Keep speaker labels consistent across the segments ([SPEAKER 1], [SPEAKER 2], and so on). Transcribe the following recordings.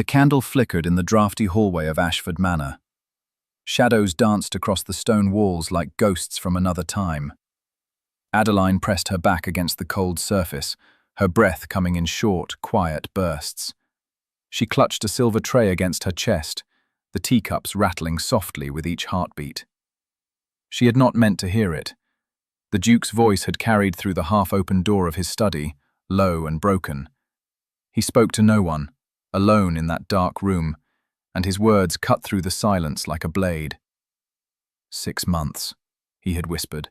[SPEAKER 1] The candle flickered in the drafty hallway of Ashford Manor. Shadows danced across the stone walls like ghosts from another time. Adeline pressed her back against the cold surface, her breath coming in short, quiet bursts. She clutched a silver tray against her chest, the teacups rattling softly with each heartbeat. She had not meant to hear it. The Duke's voice had carried through the half-open door of his study, low and broken. He spoke to no one, alone in that dark room, and his words cut through the silence like a blade. 6 months, he had whispered.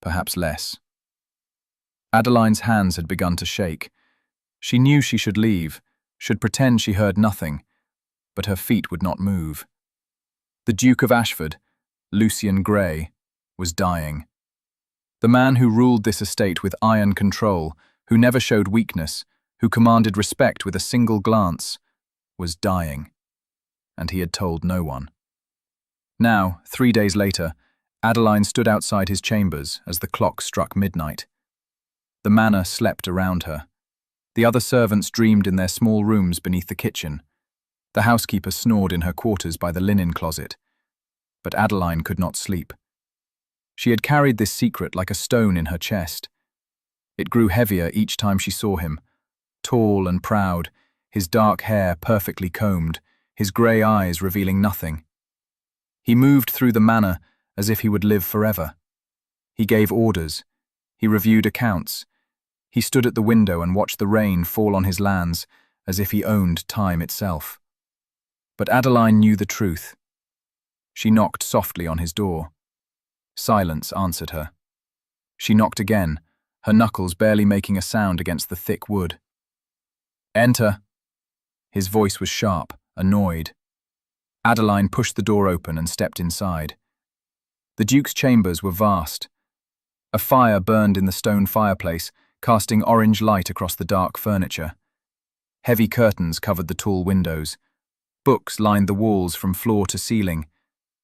[SPEAKER 1] Perhaps less. Adeline's hands had begun to shake. She knew she should leave, should pretend she heard nothing, but her feet would not move. The Duke of Ashford, Lucian Gray, was dying. The man who ruled this estate with iron control, who never showed weakness, who commanded respect with a single glance, was dying. And he had told no one. Now, 3 days later, Adeline stood outside his chambers as the clock struck midnight. The manor slept around her. The other servants dreamed in their small rooms beneath the kitchen. The housekeeper snored in her quarters by the linen closet. But Adeline could not sleep. She had carried this secret like a stone in her chest. It grew heavier each time she saw him, tall and proud, his dark hair perfectly combed, his grey eyes revealing nothing. He moved through the manor as if he would live forever. He gave orders. He reviewed accounts. He stood at the window and watched the rain fall on his lands as if he owned time itself. But Adeline knew the truth. She knocked softly on his door. Silence answered her. She knocked again, her knuckles barely making a sound against the thick wood. "Enter." His voice was sharp, annoyed. Adeline pushed the door open and stepped inside. The Duke's chambers were vast. A fire burned in the stone fireplace, casting orange light across the dark furniture. Heavy curtains covered the tall windows. Books lined the walls from floor to ceiling,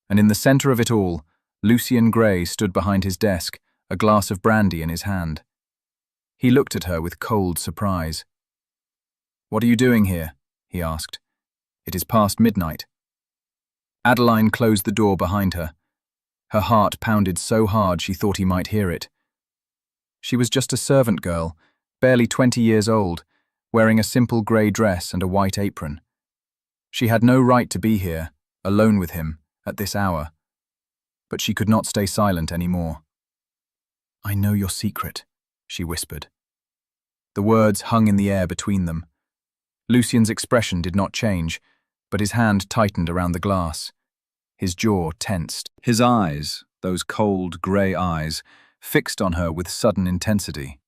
[SPEAKER 1] and in the center of it all, Lucian Gray stood behind his desk, a glass of brandy in his hand. He looked at her with cold surprise. "What are you doing here?" he asked. "It is past midnight." Adeline closed the door behind her. Her heart pounded so hard she thought he might hear it. She was just a servant girl, barely 20 years old, wearing a simple grey dress and a white apron. She had no right to be here, alone with him, at this hour. But she could not stay silent anymore. "I know your secret," she whispered. The words hung in the air between them. Lucian's expression did not change, but his hand tightened around the glass. His jaw tensed. His eyes, those cold, grey eyes, fixed on her with sudden intensity.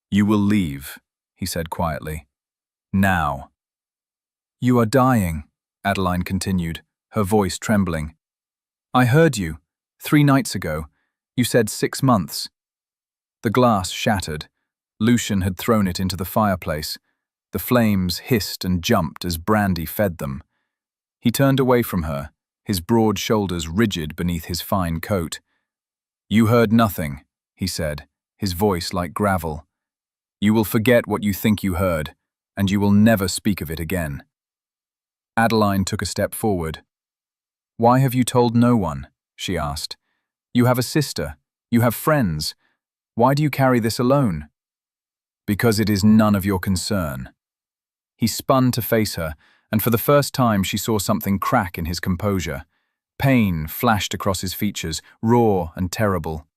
[SPEAKER 1] "You will leave," he said quietly. "Now." "You are dying," Adeline continued, her voice trembling. "I heard you. 3 nights ago. You said 6 months." The glass shattered. Lucian had thrown it into the fireplace. The flames hissed and jumped as brandy fed them. He turned away from her, his broad shoulders rigid beneath his fine coat. "You heard nothing," he said, his voice like gravel. "You will forget what you think you heard, and you will never speak of it again." Adeline took a step forward. "Why have you told no one?" she asked. "You have a sister. You have friends. Why do you carry this alone?" "Because it is none of your concern." He spun to face her, and for the first time she saw something crack in his composure. Pain flashed across his features, raw and terrible.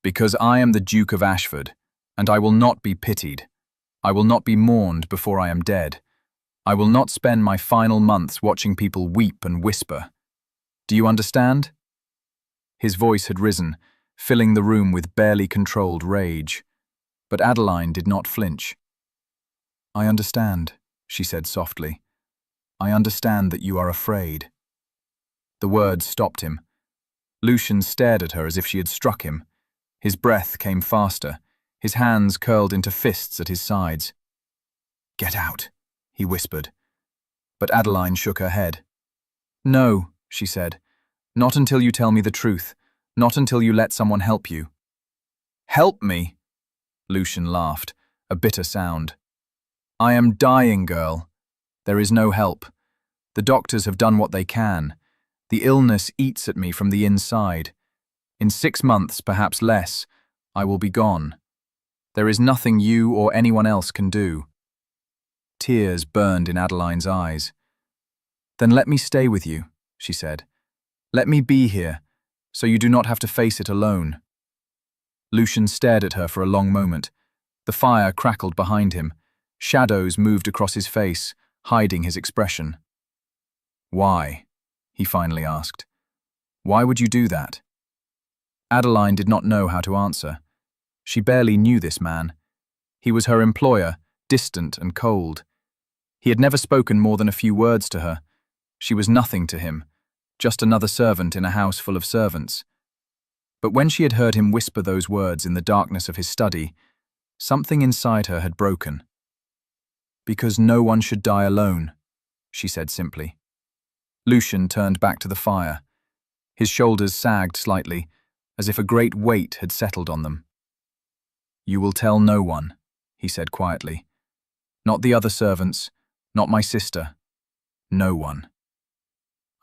[SPEAKER 1] "Because I am the Duke of Ashford, and I will not be pitied. I will not be mourned before I am dead. I will not spend my final months watching people weep and whisper. Do you understand?" His voice had risen, filling the room with barely controlled rage. But Adeline did not flinch. "I understand," she said softly. "I understand that you are afraid." The words stopped him. Lucian stared at her as if she had struck him. His breath came faster, his hands curled into fists at his sides. "Get out," he whispered. But Adeline shook her head. "No," she said. "Not until you tell me the truth. Not until you let someone help you." "Help me?" Lucian laughed, a bitter sound. "I am dying, girl. There is no help. The doctors have done what they can. The illness eats at me from the inside. In 6 months, perhaps less, I will be gone. There is nothing you or anyone else can do. Tears burned in Adeline's eyes. Then let me stay with you, she said. Let me be here, so you do not have to face it alone. Lucian stared at her for a long moment. The fire crackled behind him. Shadows moved across his face, hiding his expression. Why? He finally asked. Why would you do that? Adeline did not know how to answer. She barely knew this man. He was her employer, distant and cold. He had never spoken more than a few words to her. She was nothing to him, just another servant in a house full of servants. But when she had heard him whisper those words in the darkness of his study, something inside her had broken. Because no one should die alone, she said simply. Lucian turned back to the fire. His shoulders sagged slightly, as if a great weight had settled on them. You will tell no one, he said quietly. Not the other servants, not my sister. No one.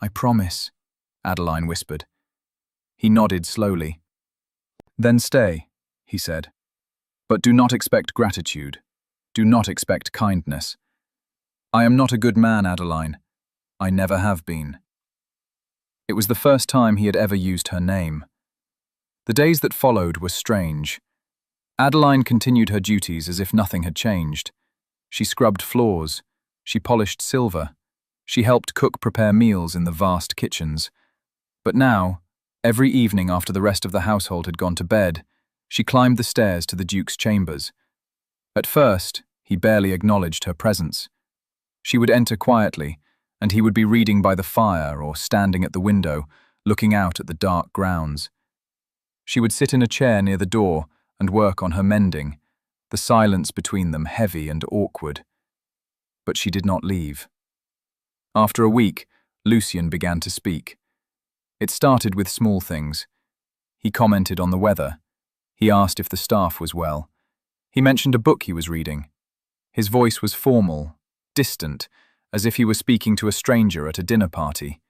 [SPEAKER 1] I promise, Adeline whispered. He nodded slowly. Then stay, he said. But do not expect gratitude. Do not expect kindness. I am not a good man, Adeline. I never have been. It was the first time he had ever used her name. The days that followed were strange. Adeline continued her duties as if nothing had changed. She scrubbed floors. She polished silver. She helped cook prepare meals in the vast kitchens. But now, every evening after the rest of the household had gone to bed, she climbed the stairs to the Duke's chambers. At first, he barely acknowledged her presence. She would enter quietly, and he would be reading by the fire or standing at the window, looking out at the dark grounds. She would sit in a chair near the door and work on her mending, the silence between them heavy and awkward. But she did not leave. After a week, Lucian began to speak. It started with small things. He commented on the weather. He asked if the staff was well. He mentioned a book he was reading. His voice was formal, distant, as if he were speaking to a stranger at a dinner party.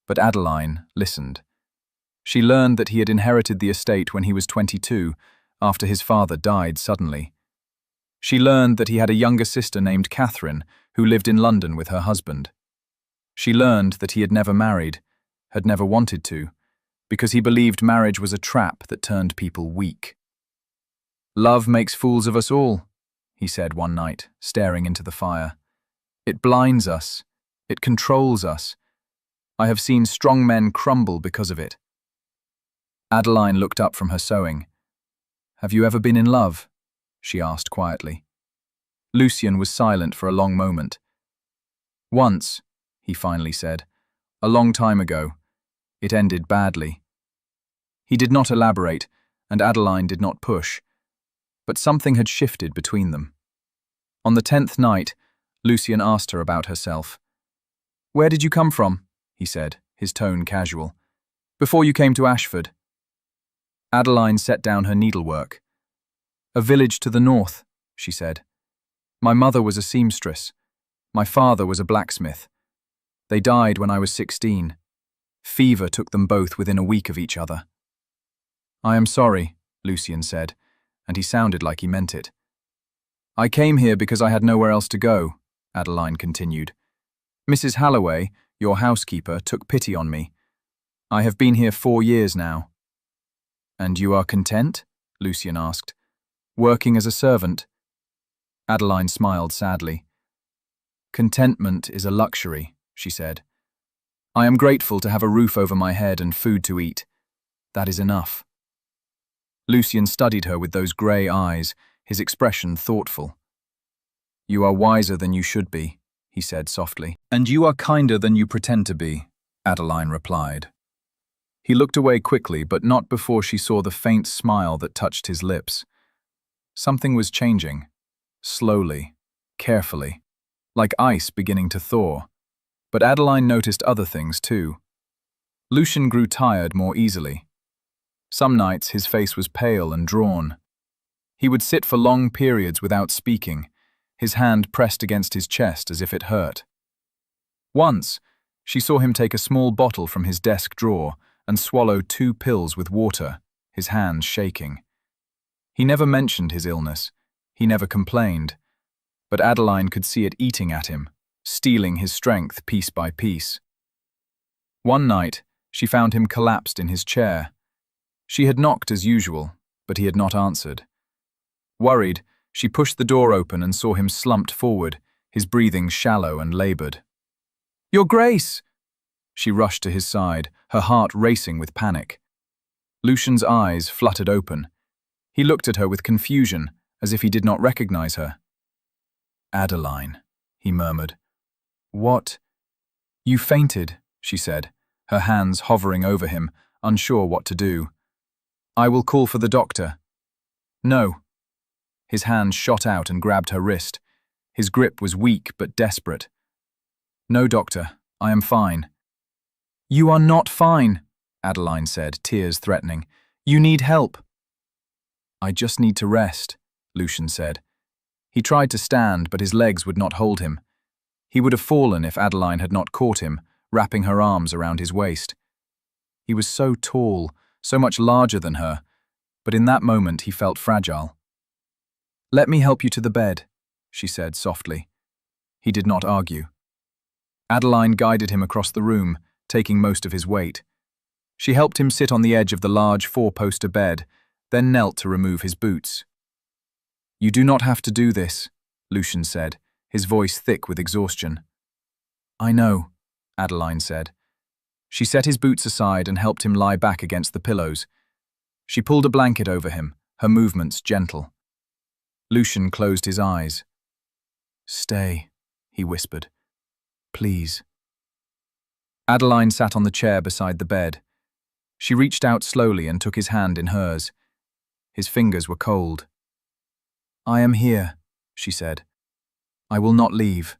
[SPEAKER 1] But Adeline listened. She learned that he had inherited the estate when he was 22, after his father died suddenly. She learned that he had a younger sister named Catherine, who lived in London with her husband. She learned that he had never married, had never wanted to, because he believed marriage was a trap that turned people weak. Love makes fools of us all, he said one night, staring into the fire. It blinds us. It controls us. I have seen strong men crumble because of it. Adeline looked up from her sewing. Have you ever been in love? She asked quietly. Lucian was silent for a long moment. Once, he finally said, a long time ago. It ended badly. He did not elaborate, and Adeline did not push. But something had shifted between them. On the 10th night, Lucian asked her about herself. Where did you come from? He said, his tone casual. Before you came to Ashford. Adeline set down her needlework. A village to the north, she said. My mother was a seamstress. My father was a blacksmith. They died when I was 16. Fever took them both within a week of each other. I am sorry, Lucian said, and he sounded like he meant it. I came here because I had nowhere else to go, Adeline continued. Mrs. Halloway, your housekeeper, took pity on me. I have been here 4 years now. And you are content? Lucian asked. Working as a servant? Adeline smiled sadly. Contentment is a luxury, she said. I am grateful to have a roof over my head and food to eat. That is enough. Lucian studied her with those grey eyes, his expression thoughtful. You are wiser than you should be, he said softly. And you are kinder than you pretend to be, Adeline replied. He looked away quickly, but not before she saw the faint smile that touched his lips. Something was changing, slowly, carefully, like ice beginning to thaw. But Adeline noticed other things too. Lucian grew tired more easily. Some nights his face was pale and drawn. He would sit for long periods without speaking, his hand pressed against his chest as if it hurt. Once, she saw him take a small bottle from his desk drawer and swallow 2 pills with water, his hands shaking. He never mentioned his illness. He never complained. But Adeline could see it eating at him, stealing his strength piece by piece. One night, she found him collapsed in his chair. She had knocked as usual, but he had not answered. Worried, she pushed the door open and saw him slumped forward, his breathing shallow and labored. "Your Grace!" She rushed to his side, her heart racing with panic. Lucian's eyes fluttered open. He looked at her with confusion, as if he did not recognize her. "Adeline," he murmured. "What?" "You fainted," she said, her hands hovering over him, unsure what to do. "I will call for the doctor." "No." His hand shot out and grabbed her wrist. His grip was weak but desperate. "No, doctor, I am fine." "You are not fine," Adeline said, tears threatening. "You need help." "I just need to rest," Lucian said. He tried to stand, but his legs would not hold him. He would have fallen if Adeline had not caught him, wrapping her arms around his waist. He was so tall, so much larger than her, but in that moment he felt fragile. "Let me help you to the bed," she said softly. He did not argue. Adeline guided him across the room, taking most of his weight. She helped him sit on the edge of the large 4-poster bed, then knelt to remove his boots. "You do not have to do this," Lucian said, his voice thick with exhaustion. "I know," Adeline said. She set his boots aside and helped him lie back against the pillows. She pulled a blanket over him, her movements gentle. Lucian closed his eyes. "Stay," he whispered. "Please." Adeline sat on the chair beside the bed. She reached out slowly and took his hand in hers. His fingers were cold. "I am here," she said. "I will not leave."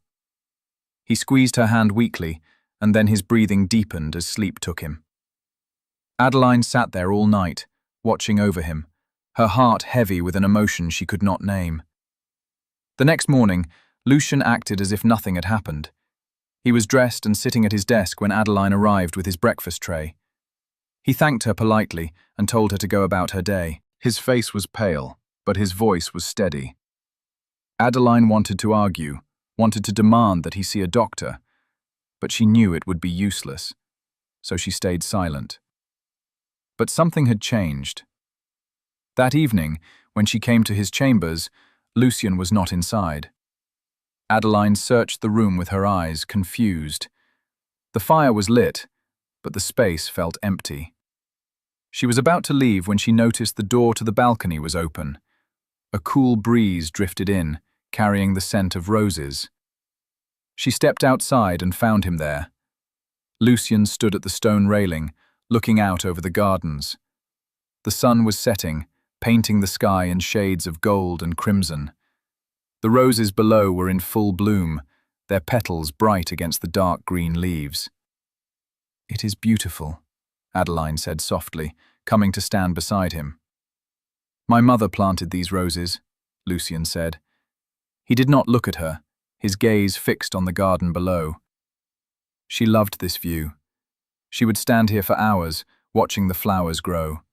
[SPEAKER 1] He squeezed her hand weakly, and then his breathing deepened as sleep took him. Adeline sat there all night, watching over him, her heart heavy with an emotion she could not name. The next morning, Lucian acted as if nothing had happened. He was dressed and sitting at his desk when Adeline arrived with his breakfast tray. He thanked her politely and told her to go about her day. His face was pale, but his voice was steady. Adeline wanted to argue, wanted to demand that he see a doctor, but she knew it would be useless, so she stayed silent. But something had changed. That evening, when she came to his chambers, Lucian was not inside. Adeline searched the room with her eyes, confused. The fire was lit, but the space felt empty. She was about to leave when she noticed the door to the balcony was open. A cool breeze drifted in, carrying the scent of roses. She stepped outside and found him there. Lucian stood at the stone railing, looking out over the gardens. The sun was setting, painting the sky in shades of gold and crimson. The roses below were in full bloom, their petals bright against the dark green leaves. "It is beautiful," Adeline said softly, coming to stand beside him. "My mother planted these roses," Lucian said. He did not look at her, his gaze fixed on the garden below. She loved this view. She would stand here for hours, watching the flowers grow.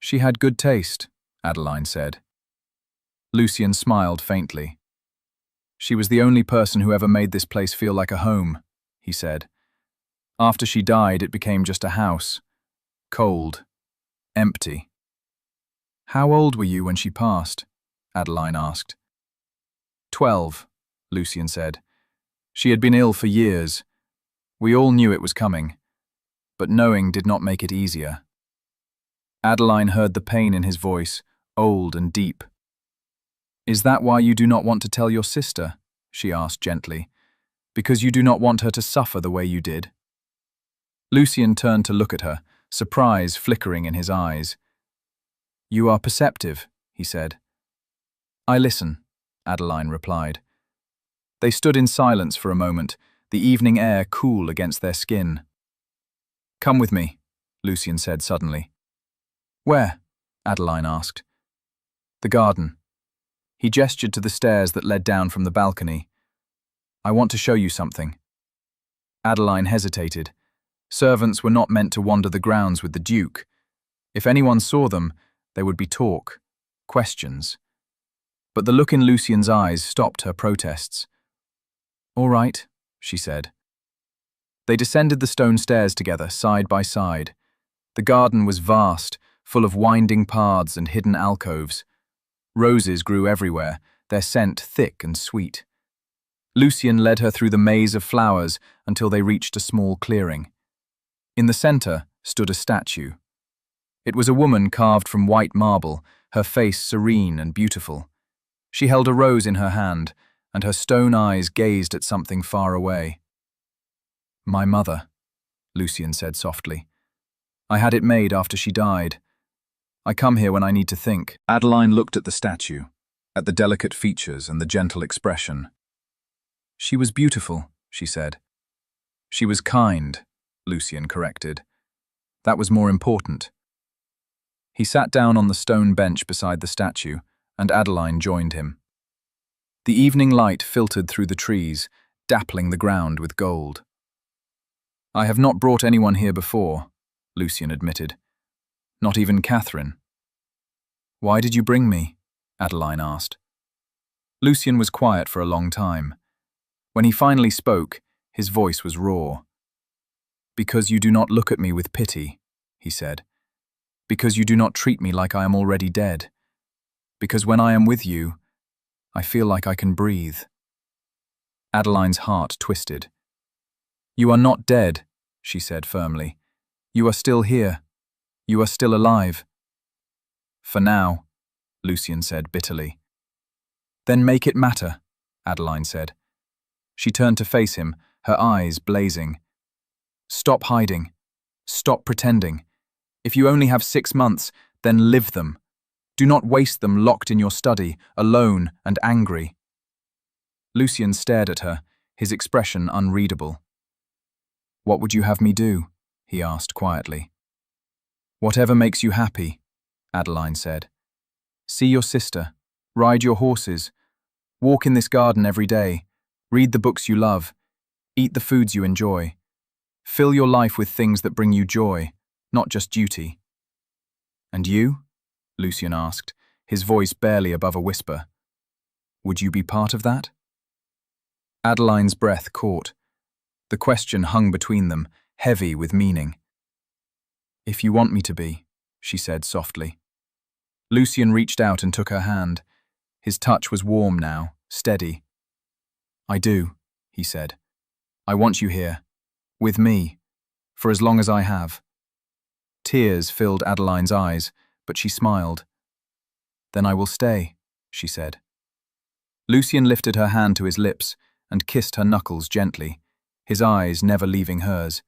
[SPEAKER 1] "She had good taste," Adeline said. Lucian smiled faintly. "She was the only person who ever made this place feel like a home," he said. "After she died, it became just a house. Cold. Empty." "How old were you when she passed?" Adeline asked. 12, Lucian said. "She had been ill for years. We all knew it was coming, but knowing did not make it easier." Adeline heard the pain in his voice, old and deep. "Is that why you do not want to tell your sister?" she asked gently. "Because you do not want her to suffer the way you did?" Lucian turned to look at her, surprise flickering in his eyes. "You are perceptive," he said. "I listen," Adeline replied. They stood in silence for a moment, the evening air cool against their skin. "Come with me," Lucian said suddenly. "Where?" Adeline asked. "The garden." He gestured to the stairs that led down from the balcony. "I want to show you something." Adeline hesitated. Servants were not meant to wander the grounds with the Duke. If anyone saw them, there would be talk, questions. But the look in Lucian's eyes stopped her protests. "All right," she said. They descended the stone stairs together, side by side. The garden was vast, full of winding paths and hidden alcoves. Roses grew everywhere, their scent thick and sweet. Lucian led her through the maze of flowers until they reached a small clearing. In the center stood a statue. It was a woman carved from white marble, her face serene and beautiful. She held a rose in her hand, and her stone eyes gazed at something far away. "My mother," Lucian said softly. "I had it made after she died. I come here when I need to think." Adeline looked at the statue, at the delicate features and the gentle expression. "She was beautiful," she said. "She was kind," Lucian corrected. "That was more important." He sat down on the stone bench beside the statue, and Adeline joined him. The evening light filtered through the trees, dappling the ground with gold. "I have not brought anyone here before," Lucian admitted. "Not even Catherine." "Why did you bring me?" Adeline asked. Lucian was quiet for a long time. When he finally spoke, his voice was raw. "Because you do not look at me with pity," he said. "Because you do not treat me like I am already dead. Because when I am with you, I feel like I can breathe." Adeline's heart twisted. "You are not dead," she said firmly. "You are still here. You are still alive." "For now," Lucian said bitterly. "Then make it matter," Adeline said. She turned to face him, her eyes blazing. "Stop hiding. Stop pretending. If you only have 6 months, then live them. Do not waste them locked in your study, alone and angry." Lucian stared at her, his expression unreadable. "What would you have me do?" he asked quietly. "Whatever makes you happy," Adeline said. "See your sister, ride your horses, walk in this garden every day, read the books you love, eat the foods you enjoy. Fill your life with things that bring you joy, not just duty." "And you?" Lucian asked, his voice barely above a whisper. "Would you be part of that?" Adeline's breath caught. The question hung between them, heavy with meaning. "If you want me to be," she said softly. Lucian reached out and took her hand. His touch was warm now, steady. "I do," he said. "I want you here, with me, for as long as I have." Tears filled Adeline's eyes, but she smiled. "Then I will stay," she said. Lucian lifted her hand to his lips and kissed her knuckles gently, his eyes never leaving hers.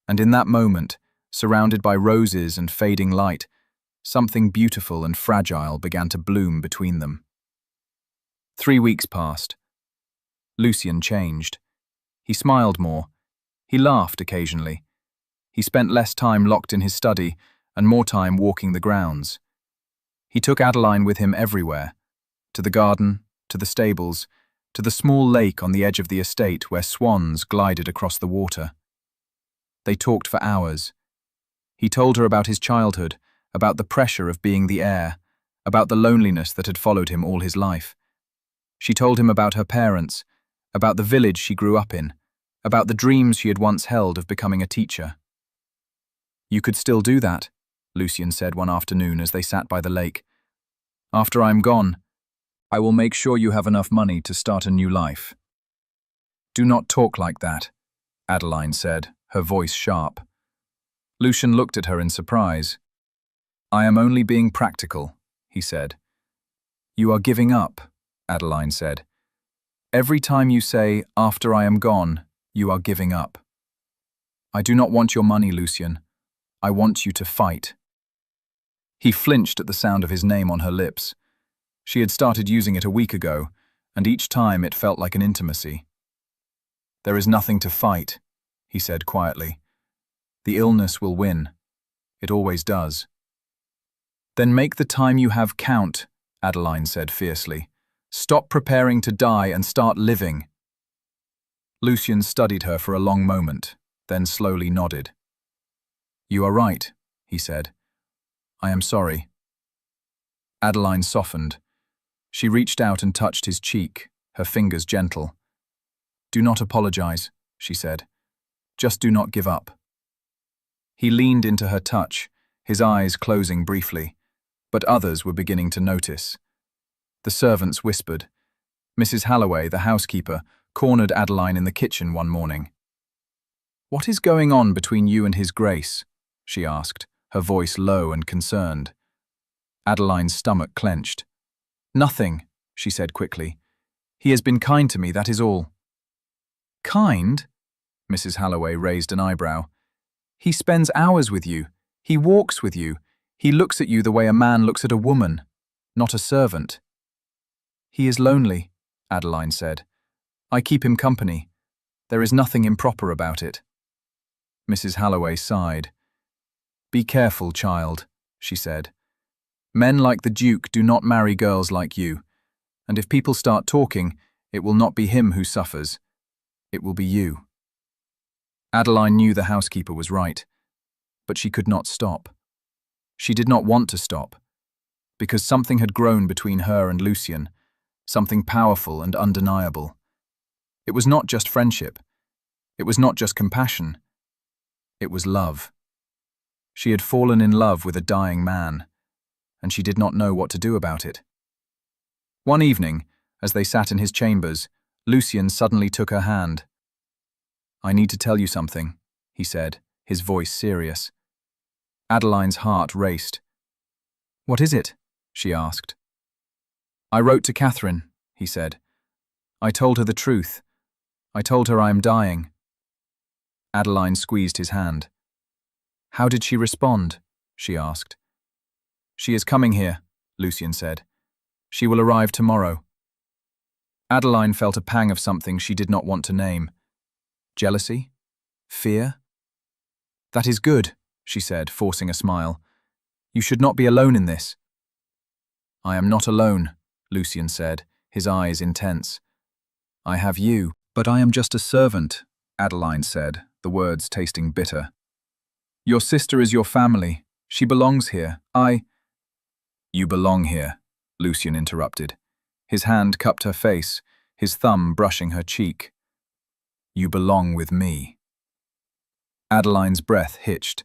[SPEAKER 1] And in that moment, surrounded by roses and fading light, something beautiful and fragile began to bloom between them. 3 weeks passed. Lucian changed. He smiled more. He laughed occasionally. He spent less time locked in his study and more time walking the grounds. He took Adeline with him everywhere, to the garden, to the stables, to the small lake on the edge of the estate where swans glided across the water. They talked for hours. He told her about his childhood, about the pressure of being the heir, about the loneliness that had followed him all his life. She told him about her parents, about the village she grew up in, about the dreams she had once held of becoming a teacher. "You could still do that," Lucian said one afternoon as they sat by the lake. "After I'm gone, I will make sure you have enough money to start a new life." "Do not talk like that," Adeline said, her voice sharp. Lucian looked at her in surprise. "I am only being practical," he said. "You are giving up," Adeline said. "Every time you say, 'after I am gone,' you are giving up." "I do not want your money, Lucian. I want you to fight." He flinched at the sound of his name on her lips. She had started using it a week ago, and each time it felt like an intimacy. "There is nothing to fight," he said quietly. "The illness will win. It always does." "Then make the time you have count," Adeline said fiercely. Stop preparing to die and start living. Lucien studied her for a long moment, then slowly nodded. You are right, he said. I am sorry. Adeline softened. She reached out and touched his cheek, her fingers gentle. Do not apologize, she said. Just do not give up. He leaned into her touch, his eyes closing briefly, but others were beginning to notice. The servants whispered. Mrs. Halloway, the housekeeper, cornered Adeline in the kitchen one morning. What is going on between you and His Grace? She asked, her voice low and concerned. Adeline's stomach clenched. Nothing, she said quickly. He has been kind to me, that is all. Kind? Mrs. Halloway raised an eyebrow. He spends hours with you. He walks with you. He looks at you the way a man looks at a woman, not a servant. He is lonely, Adeline said. I keep him company. There is nothing improper about it. Mrs. Halloway sighed. Be careful, child, she said. Men like the Duke do not marry girls like you, and if people start talking, it will not be him who suffers. It will be you. Adeline knew the housekeeper was right, but she could not stop. She did not want to stop, because something had grown between her and Lucien, something powerful and undeniable. It was not just friendship. It was not just compassion. It was love. She had fallen in love with a dying man, and she did not know what to do about it. One evening, as they sat in his chambers, Lucien suddenly took her hand. I need to tell you something, he said, his voice serious. Adeline's heart raced. What is it? She asked. I wrote to Catherine, he said. I told her the truth. I told her I am dying. Adeline squeezed his hand. How did she respond? She asked. She is coming here, Lucien said. She will arrive tomorrow. Adeline felt a pang of something she did not want to name. Jealousy? Fear? That is good, she said, forcing a smile. You should not be alone in this. I am not alone, Lucien said, his eyes intense. I have you, but I am just a servant, Adeline said, the words tasting bitter. Your sister is your family. She belongs here. You belong here, Lucien interrupted. His hand cupped her face, his thumb brushing her cheek. You belong with me. Adeline's breath hitched.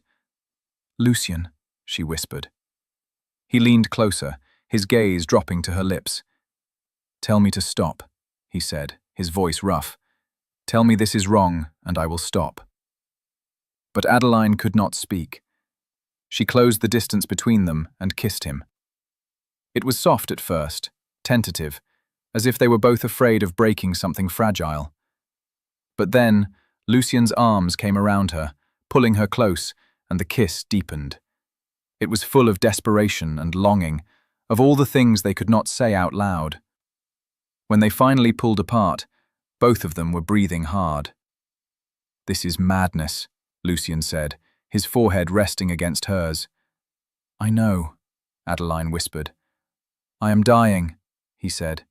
[SPEAKER 1] Lucien, she whispered. He leaned closer, his gaze dropping to her lips. Tell me to stop, he said, his voice rough. Tell me this is wrong, and I will stop. But Adeline could not speak. She closed the distance between them and kissed him. It was soft at first, tentative, as if they were both afraid of breaking something fragile. But then, Lucien's arms came around her, pulling her close, and the kiss deepened. It was full of desperation and longing, of all the things they could not say out loud. When they finally pulled apart, both of them were breathing hard. This is madness, Lucien said, his forehead resting against hers. I know, Adeline whispered. I am dying, he said.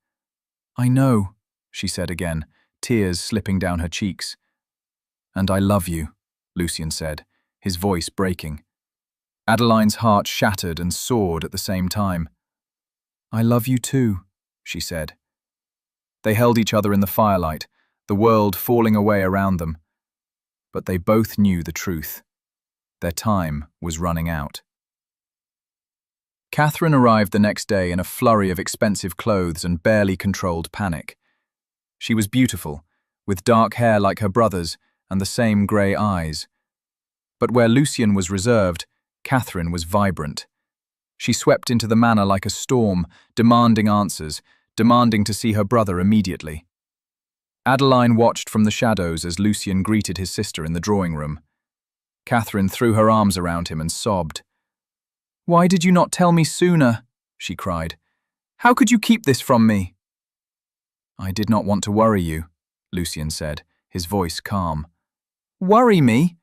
[SPEAKER 1] I know, she said again, tears slipping down her cheeks. And I love you, Lucien said, his voice breaking. Adeline's heart shattered and soared at the same time. I love you too, she said. They held each other in the firelight, the world falling away around them. But they both knew the truth. Their time was running out. Catherine arrived the next day in a flurry of expensive clothes and barely controlled panic. She was beautiful, with dark hair like her brother's and the same grey eyes. But where Lucien was reserved, Catherine was vibrant. She swept into the manor like a storm, demanding answers, demanding to see her brother immediately. Adeline watched from the shadows as Lucien greeted his sister in the drawing room. Catherine threw her arms around him and sobbed. Why did you not tell me sooner? She cried. How could you keep this from me? I did not want to worry you, Lucien said, his voice calm. Worry me?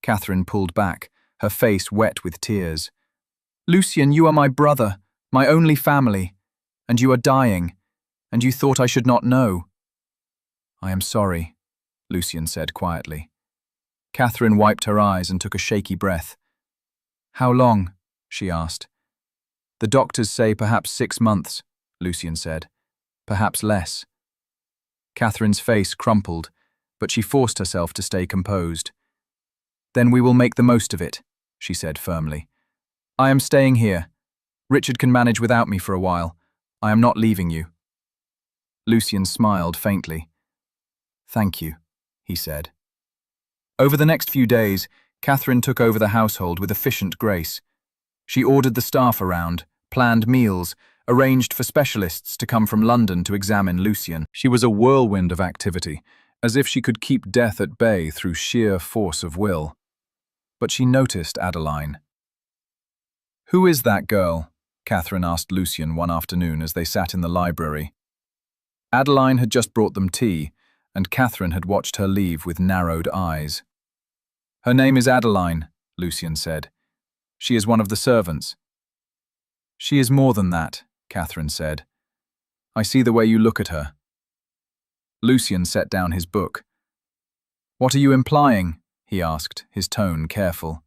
[SPEAKER 1] Catherine pulled back, her face wet with tears. Lucien, you are my brother, my only family. And you are dying, and you thought I should not know." "I am sorry," Lucian said quietly. Catherine wiped her eyes and took a shaky breath. "How long?" she asked. "The doctors say perhaps 6 months," Lucian said. "Perhaps less." Catherine's face crumpled, but she forced herself to stay composed. "Then we will make the most of it," she said firmly. "I am staying here. Richard can manage without me for a while. I am not leaving you." Lucian smiled faintly. "Thank you," he said. Over the next few days, Catherine took over the household with efficient grace. She ordered the staff around, planned meals, arranged for specialists to come from London to examine Lucian. She was a whirlwind of activity, as if she could keep death at bay through sheer force of will. But she noticed Adeline. "Who is that girl?" Catherine asked Lucian one afternoon as they sat in the library. Adeline had just brought them tea, and Catherine had watched her leave with narrowed eyes. "Her name is Adeline," Lucian said. "She is one of the servants." "She is more than that," Catherine said. "I see the way you look at her." Lucian set down his book. "What are you implying?" he asked, his tone careful.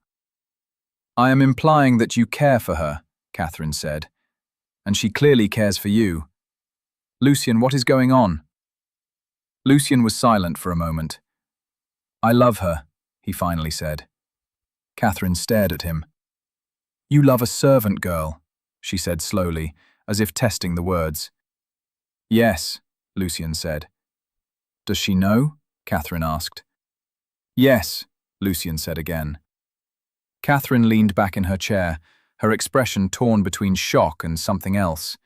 [SPEAKER 1] "I am implying that you care for her," Catherine said, "and she clearly cares for you. Lucian, what is going on?" Lucian was silent for a moment. "I love her," he finally said. Catherine stared at him. "You love a servant girl," she said slowly, as if testing the words. "Yes," Lucian said. "Does she know?" Catherine asked. "Yes," Lucian said again. Catherine leaned back in her chair, her expression torn between shock and something else,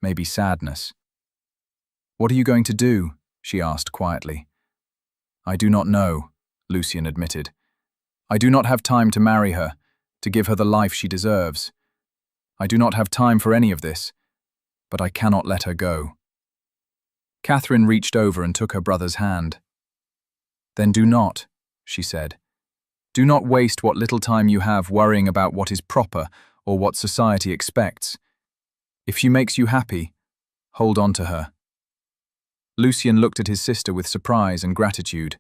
[SPEAKER 1] maybe sadness. "What are you going to do?" she asked quietly. "I do not know," Lucian admitted. "I do not have time to marry her, to give her the life she deserves. I do not have time for any of this, but I cannot let her go." Catherine reached over and took her brother's hand. "Then do not," she said. "Do not waste what little time you have worrying about what is proper or what society expects. If she makes you happy, hold on to her." Lucian looked at his sister with surprise and gratitude.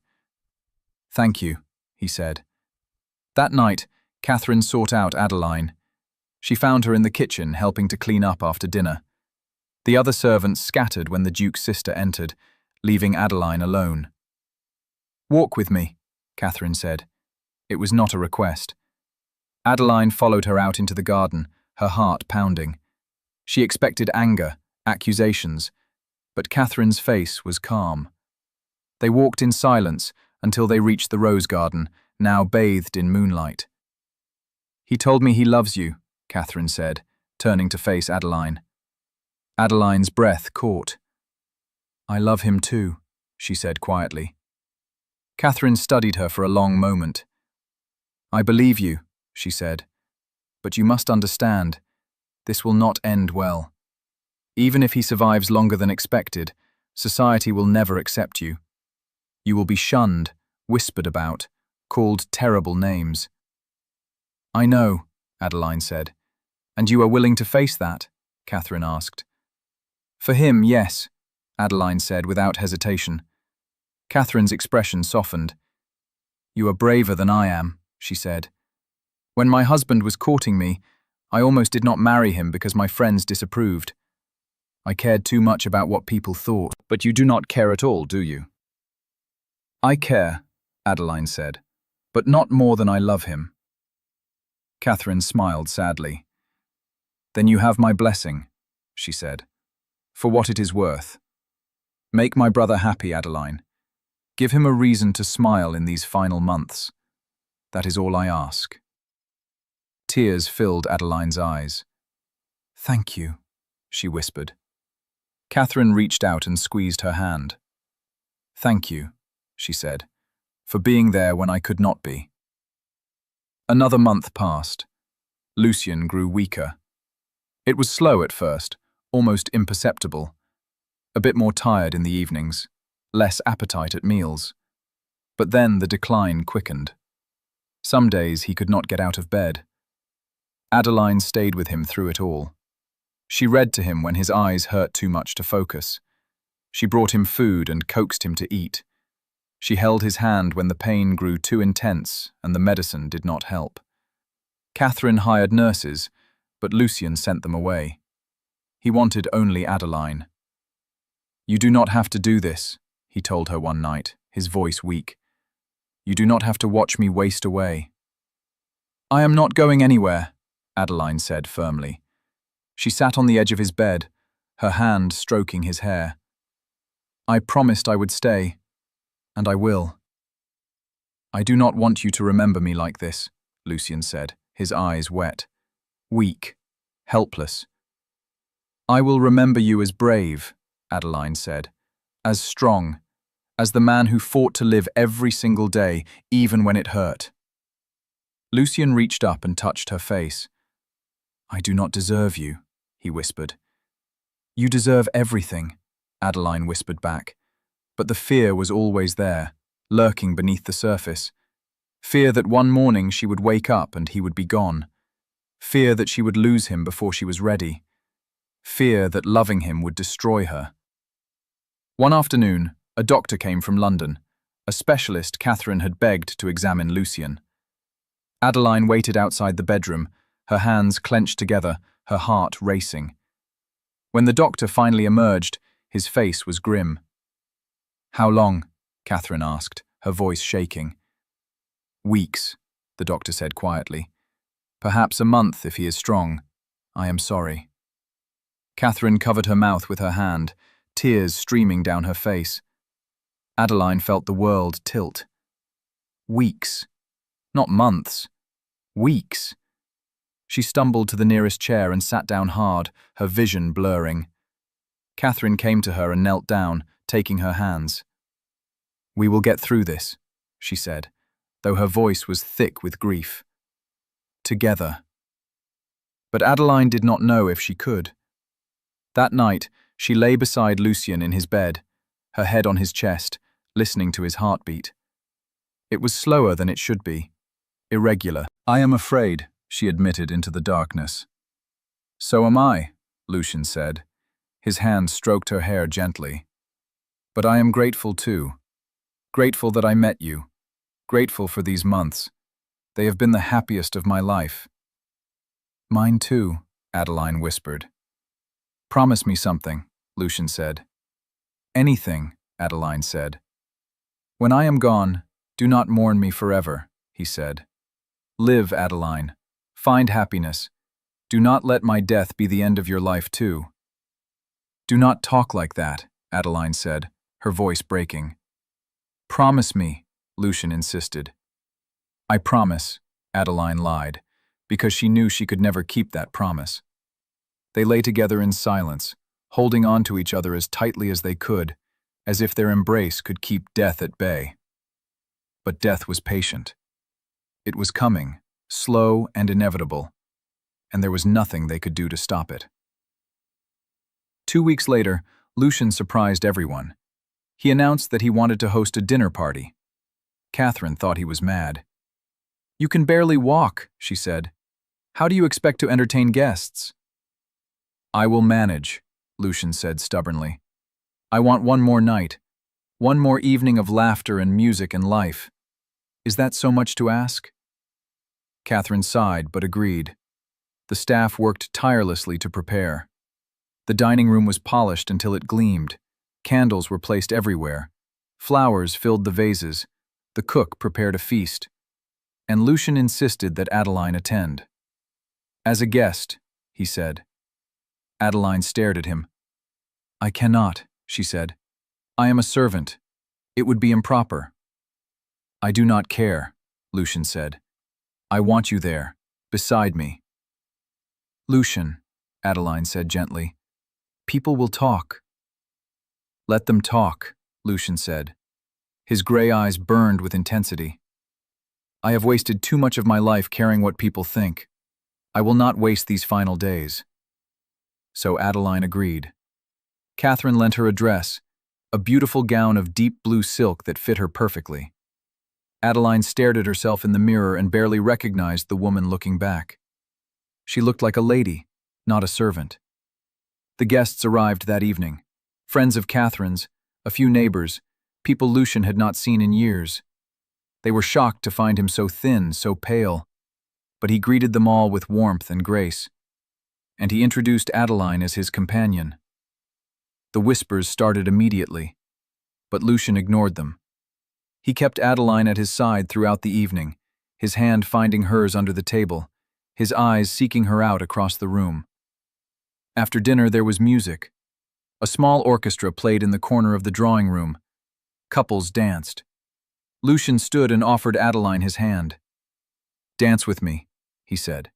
[SPEAKER 1] "Thank you," he said. That night, Catherine sought out Adeline. She found her in the kitchen helping to clean up after dinner. The other servants scattered when the Duke's sister entered, leaving Adeline alone. "Walk with me," Catherine said. It was not a request. Adeline followed her out into the garden, her heart pounding. She expected anger, accusations, but Catherine's face was calm. They walked in silence until they reached the rose garden, now bathed in moonlight. "He told me he loves you," Catherine said, turning to face Adeline. Adeline's breath caught. "I love him too," she said quietly. Catherine studied her for a long moment. "I believe you," she said, "but you must understand, this will not end well. Even if he survives longer than expected, society will never accept you. You will be shunned, whispered about, called terrible names." "I know," Adeline said. "And you are willing to face that?" Catherine asked. "For him, yes," Adeline said without hesitation. Catherine's expression softened. "You are braver than I am," she said. "When my husband was courting me, I almost did not marry him because my friends disapproved. I cared too much about what people thought." "But you do not care at all, do you?" "I care," Adeline said, "but not more than I love him." Catherine smiled sadly. "Then you have my blessing," she said, "for what it is worth. Make my brother happy, Adeline. Give him a reason to smile in these final months. That is all I ask." Tears filled Adeline's eyes. "Thank you," she whispered. Catherine reached out and squeezed her hand. "Thank you," she said, "for being there when I could not be." Another month passed. Lucian grew weaker. It was slow at first, almost imperceptible. A bit more tired in the evenings, less appetite at meals. But then the decline quickened. Some days he could not get out of bed. Adeline stayed with him through it all. She read to him when his eyes hurt too much to focus. She brought him food and coaxed him to eat. She held his hand when the pain grew too intense and the medicine did not help. Catherine hired nurses, but Lucien sent them away. He wanted only Adeline. "You do not have to do this," he told her one night, his voice weak. "You do not have to watch me waste away." "I am not going anywhere," Adeline said firmly. She sat on the edge of his bed, her hand stroking his hair. "I promised I would stay, and I will." "I do not want you to remember me like this," Lucien said, his eyes wet. Weak, helpless. "I will remember you as brave," Adeline said, "as strong, as the man who fought to live every single day, even when it hurt." Lucien reached up and touched her face. "I do not deserve you," he whispered. "You deserve everything," Adeline whispered back. But the fear was always there, lurking beneath the surface. Fear that one morning she would wake up and he would be gone. Fear that she would lose him before she was ready. Fear that loving him would destroy her. One afternoon, a doctor came from London, a specialist Catherine had begged to examine Lucien. Adeline waited outside the bedroom, her hands clenched together, her heart racing. When the doctor finally emerged, his face was grim. "How long?" Catherine asked, her voice shaking. "Weeks," the doctor said quietly. "Perhaps a month if he is strong. I am sorry." Catherine covered her mouth with her hand, tears streaming down her face. Adeline felt the world tilt. Weeks. Not months. Weeks. She stumbled to the nearest chair and sat down hard, her vision blurring. Catherine came to her and knelt down, taking her hands. "We will get through this," she said, though her voice was thick with grief. "Together." But Adeline did not know if she could. That night, she lay beside Lucien in his bed, her head on his chest, listening to his heartbeat. It was slower than it should be, irregular. "I am afraid," she admitted into the darkness. "So am I," Lucien said. His hand stroked her hair gently. "But I am grateful too. Grateful that I met you. Grateful for these months. They have been the happiest of my life." "Mine too," Adeline whispered. "Promise me something," Lucien said. "Anything," Adeline said. "When I am gone, do not mourn me forever," he said. "Live, Adeline. Find happiness. Do not let my death be the end of your life too." "Do not talk like that," Adeline said, her voice breaking. "Promise me," Lucien insisted. "I promise," Adeline lied, because she knew she could never keep that promise. They lay together in silence, holding on to each other as tightly as they could, as if their embrace could keep death at bay. But death was patient. It was coming, slow and inevitable, and there was nothing they could do to stop it. 2 weeks later, Lucien surprised everyone. He announced that he wanted to host a dinner party. Catherine thought he was mad. "You can barely walk," she said. "How do you expect to entertain guests?" "I will manage," Lucien said stubbornly. "I want one more night, one more evening of laughter and music and life. Is that so much to ask?" Catherine sighed but agreed. The staff worked tirelessly to prepare. The dining room was polished until it gleamed. Candles were placed everywhere. Flowers filled the vases. The cook prepared a feast. And Lucien insisted that Adeline attend. "As a guest," he said. Adeline stared at him. "I cannot," she said. "I am a servant. It would be improper." "I do not care," Lucien said. "I want you there, beside me." "Lucien," Adeline said gently, "people will talk." "Let them talk," Lucien said. His gray eyes burned with intensity. "I have wasted too much of my life caring what people think. I will not waste these final days." So Adeline agreed. Catherine lent her a dress, a beautiful gown of deep blue silk that fit her perfectly. Adeline stared at herself in the mirror and barely recognized the woman looking back. She looked like a lady, not a servant. The guests arrived that evening. Friends of Catherine's, a few neighbors, people Lucian had not seen in years. They were shocked to find him so thin, so pale. But he greeted them all with warmth and grace. And he introduced Adeline as his companion. The whispers started immediately, but Lucian ignored them. He kept Adeline at his side throughout the evening, his hand finding hers under the table, his eyes seeking her out across the room. After dinner there was music. A small orchestra played in the corner of the drawing room. Couples danced. Lucian stood and offered Adeline his hand. "Dance with me," he said.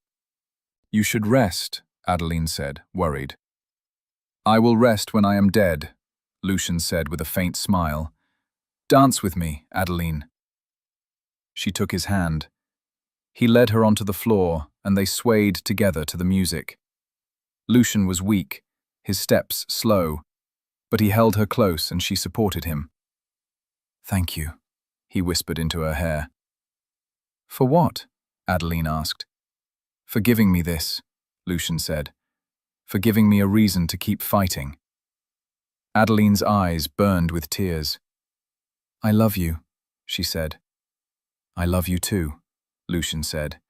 [SPEAKER 1] "You should rest," Adeline said, worried. "I will rest when I am dead," Lucian said with a faint smile. "Dance with me, Adeline." She took his hand. He led her onto the floor, and they swayed together to the music. Lucian was weak, his steps slow, but he held her close and she supported him. "Thank you," he whispered into her hair. "For what?" Adeline asked. "For giving me this," Lucian said. "For giving me a reason to keep fighting." Adeline's eyes burned with tears. "I love you," she said. "I love you too," Lucian said.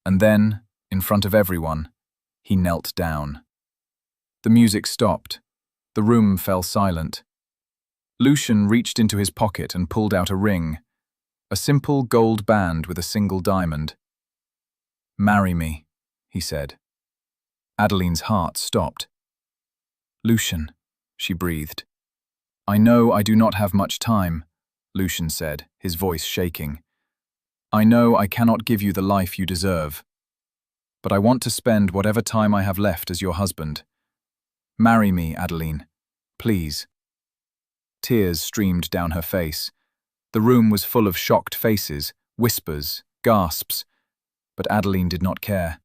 [SPEAKER 1] And then, in front of everyone, he knelt down. The music stopped. The room fell silent. Lucian reached into his pocket and pulled out a ring, a simple gold band with a single diamond. "Marry me," he said. Adeline's heart stopped. "Lucian," she breathed. "I know I do not have much time," Lucian said, his voice shaking. "I know I cannot give you the life you deserve. But I want to spend whatever time I have left as your husband. Marry me, Adeline. Please." Tears streamed down her face. The room was full of shocked faces, whispers, gasps. But Adeline did not care.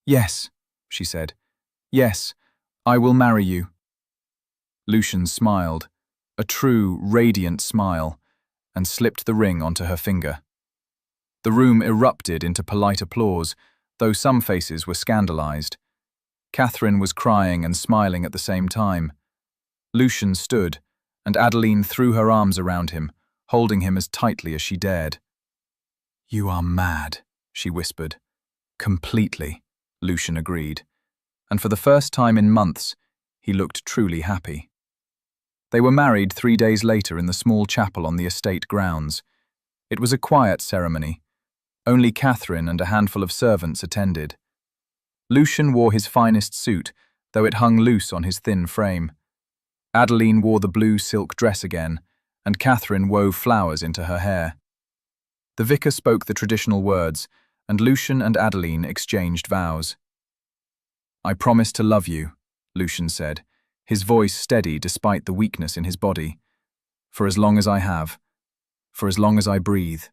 [SPEAKER 1] "Yes," she said. "Yes, I will marry you." Lucian smiled, a true, radiant smile, and slipped the ring onto her finger. The room erupted into polite applause, though some faces were scandalized. Catherine was crying and smiling at the same time. Lucian stood, and Adeline threw her arms around him, holding him as tightly as she dared. "You are mad," she whispered. "Completely," Lucian agreed. And for the first time in months, he looked truly happy. They were married 3 days later in the small chapel on the estate grounds. It was a quiet ceremony. Only Catherine and a handful of servants attended. Lucian wore his finest suit, though it hung loose on his thin frame. Adeline wore the blue silk dress again, and Catherine wove flowers into her hair. The vicar spoke the traditional words, and Lucian and Adeline exchanged vows. "I promise to love you," Lucian said, his voice steady despite the weakness in his body. "For as long as I have. For as long as I breathe."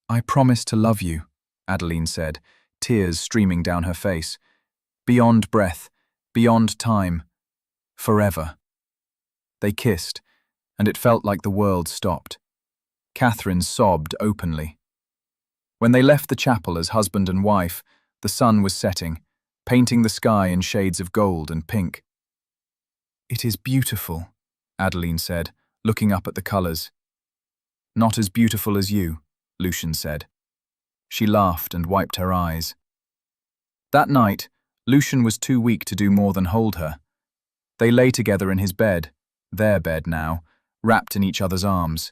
[SPEAKER 1] "I promise to love you," Adeline said, tears streaming down her face. "Beyond breath, beyond time, forever." They kissed, and it felt like the world stopped. Catherine sobbed openly. When they left the chapel as husband and wife, the sun was setting, painting the sky in shades of gold and pink. "It is beautiful," Adeline said, looking up at the colors. "Not as beautiful as you," Lucian said. She laughed and wiped her eyes. That night, Lucian was too weak to do more than hold her. They lay together in his bed, their bed now, wrapped in each other's arms.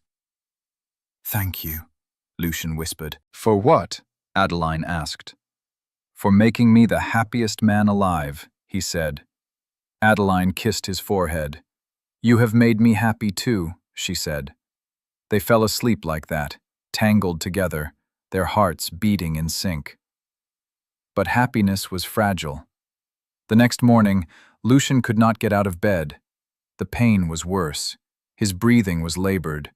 [SPEAKER 1] "Thank you," Lucian whispered. "For what?" Adeline asked. "For making me the happiest man alive," he said. Adeline kissed his forehead. "You have made me happy too," she said. They fell asleep like that, tangled together, their hearts beating in sync. But happiness was fragile. The next morning, Lucian could not get out of bed. The pain was worse. His breathing was labored.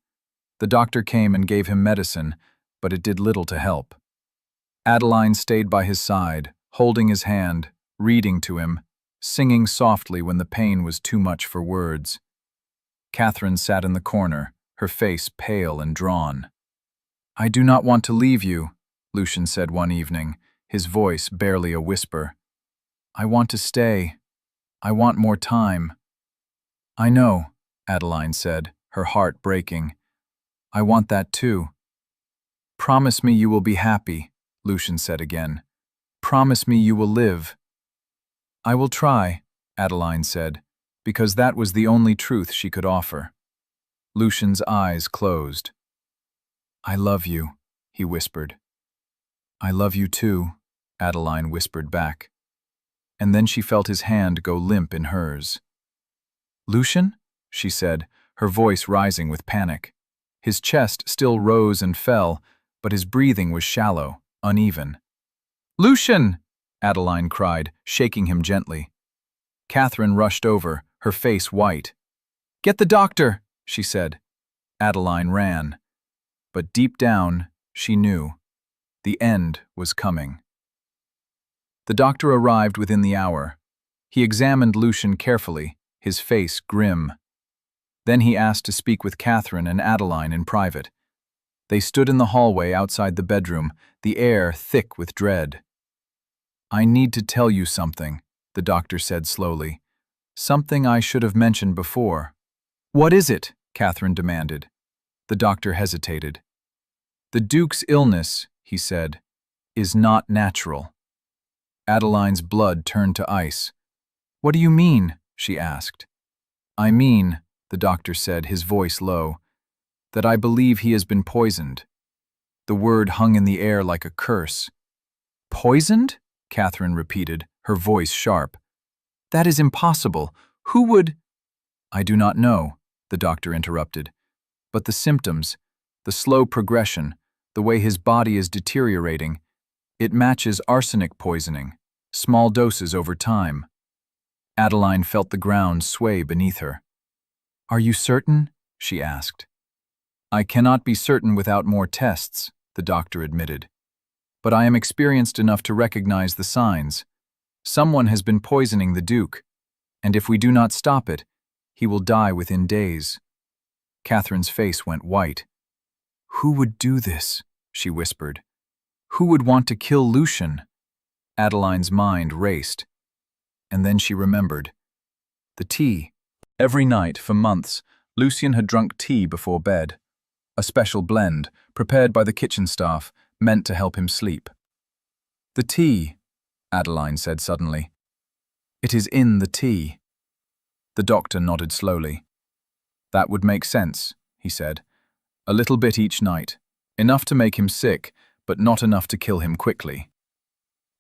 [SPEAKER 1] The doctor came and gave him medicine, but it did little to help. Adeline stayed by his side, holding his hand, reading to him, singing softly when the pain was too much for words. Catherine sat in the corner, her face pale and drawn. "I do not want to leave you," Lucian said one evening, his voice barely a whisper. "I want to stay." I want more time. I know, Adeline said, her heart breaking. I want that too. Promise me you will be happy, Lucian said again. Promise me you will live. I will try, Adeline said, because that was the only truth she could offer. Lucian's eyes closed. I love you, he whispered. I love you too, Adeline whispered back. And then she felt his hand go limp in hers. Lucian? She said, her voice rising with panic. His chest still rose and fell, but his breathing was shallow, uneven. Lucian! Adeline cried, shaking him gently. Catherine rushed over, her face white. Get the doctor, she said. Adeline ran. But deep down, she knew. The end was coming. The doctor arrived within the hour. He examined Lucian carefully, his face grim. Then he asked to speak with Catherine and Adeline in private. They stood in the hallway outside the bedroom, the air thick with dread. I need to tell you something, the doctor said slowly. Something I should have mentioned before. What is it? Catherine demanded. The doctor hesitated. The Duke's illness, he said, is not natural. Adeline's blood turned to ice. What do you mean? She asked. I mean, the doctor said, his voice low, that I believe he has been poisoned. The word hung in the air like a curse. Poisoned? Catherine repeated, her voice sharp. That is impossible. Who would— I do not know, the doctor interrupted. But the symptoms, the slow progression, the way his body is deteriorating, it matches arsenic poisoning, small doses over time. Adeline felt the ground sway beneath her. Are you certain? She asked. I cannot be certain without more tests, the doctor admitted. But I am experienced enough to recognize the signs. Someone has been poisoning the Duke, and if we do not stop it, he will die within days. Catherine's face went white. Who would do this? She whispered. Who would want to kill Lucian? Adeline's mind raced. And then she remembered. The tea. Every night, for months, Lucian had drunk tea before bed. A special blend, prepared by the kitchen staff, meant to help him sleep. The tea, Adeline said suddenly. It is in the tea. The doctor nodded slowly. That would make sense, he said. A little bit each night. Enough to make him sick, but not enough to kill him quickly.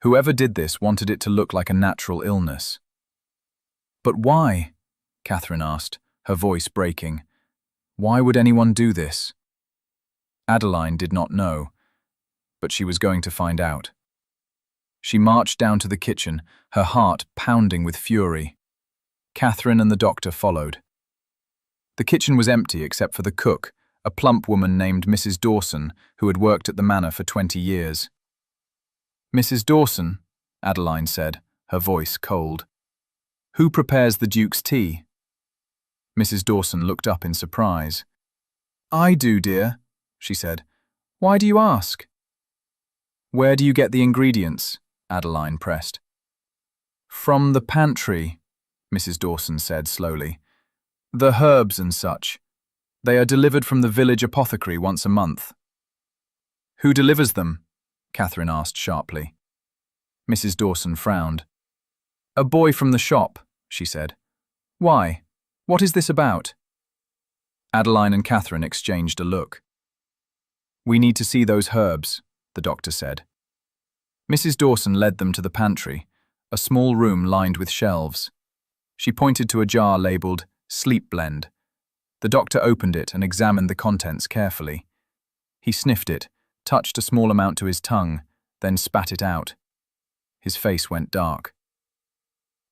[SPEAKER 1] Whoever did this wanted it to look like a natural illness. But why? Catherine asked, her voice breaking. Why would anyone do this? Adeline did not know, but she was going to find out. She marched down to the kitchen, her heart pounding with fury. Catherine and the doctor followed. The kitchen was empty except for the cook, a plump woman named Mrs. Dawson, who had worked at the manor for 20 years. Mrs. Dawson, Adeline said, her voice cold. Who prepares the Duke's tea? Mrs. Dawson looked up in surprise. I do, dear, she said. Why do you ask? Where do you get the ingredients? Adeline pressed. From the pantry, Mrs. Dawson said slowly. The herbs and such. They are delivered from the village apothecary once a month. Who delivers them? Catherine asked sharply. Mrs. Dawson frowned. A boy from the shop, she said. Why? What is this about? Adeline and Catherine exchanged a look. We need to see those herbs, the doctor said. Mrs. Dawson led them to the pantry, a small room lined with shelves. She pointed to a jar labeled Sleep Blend. The doctor opened it and examined the contents carefully. He sniffed it, touched a small amount to his tongue, then spat it out. His face went dark.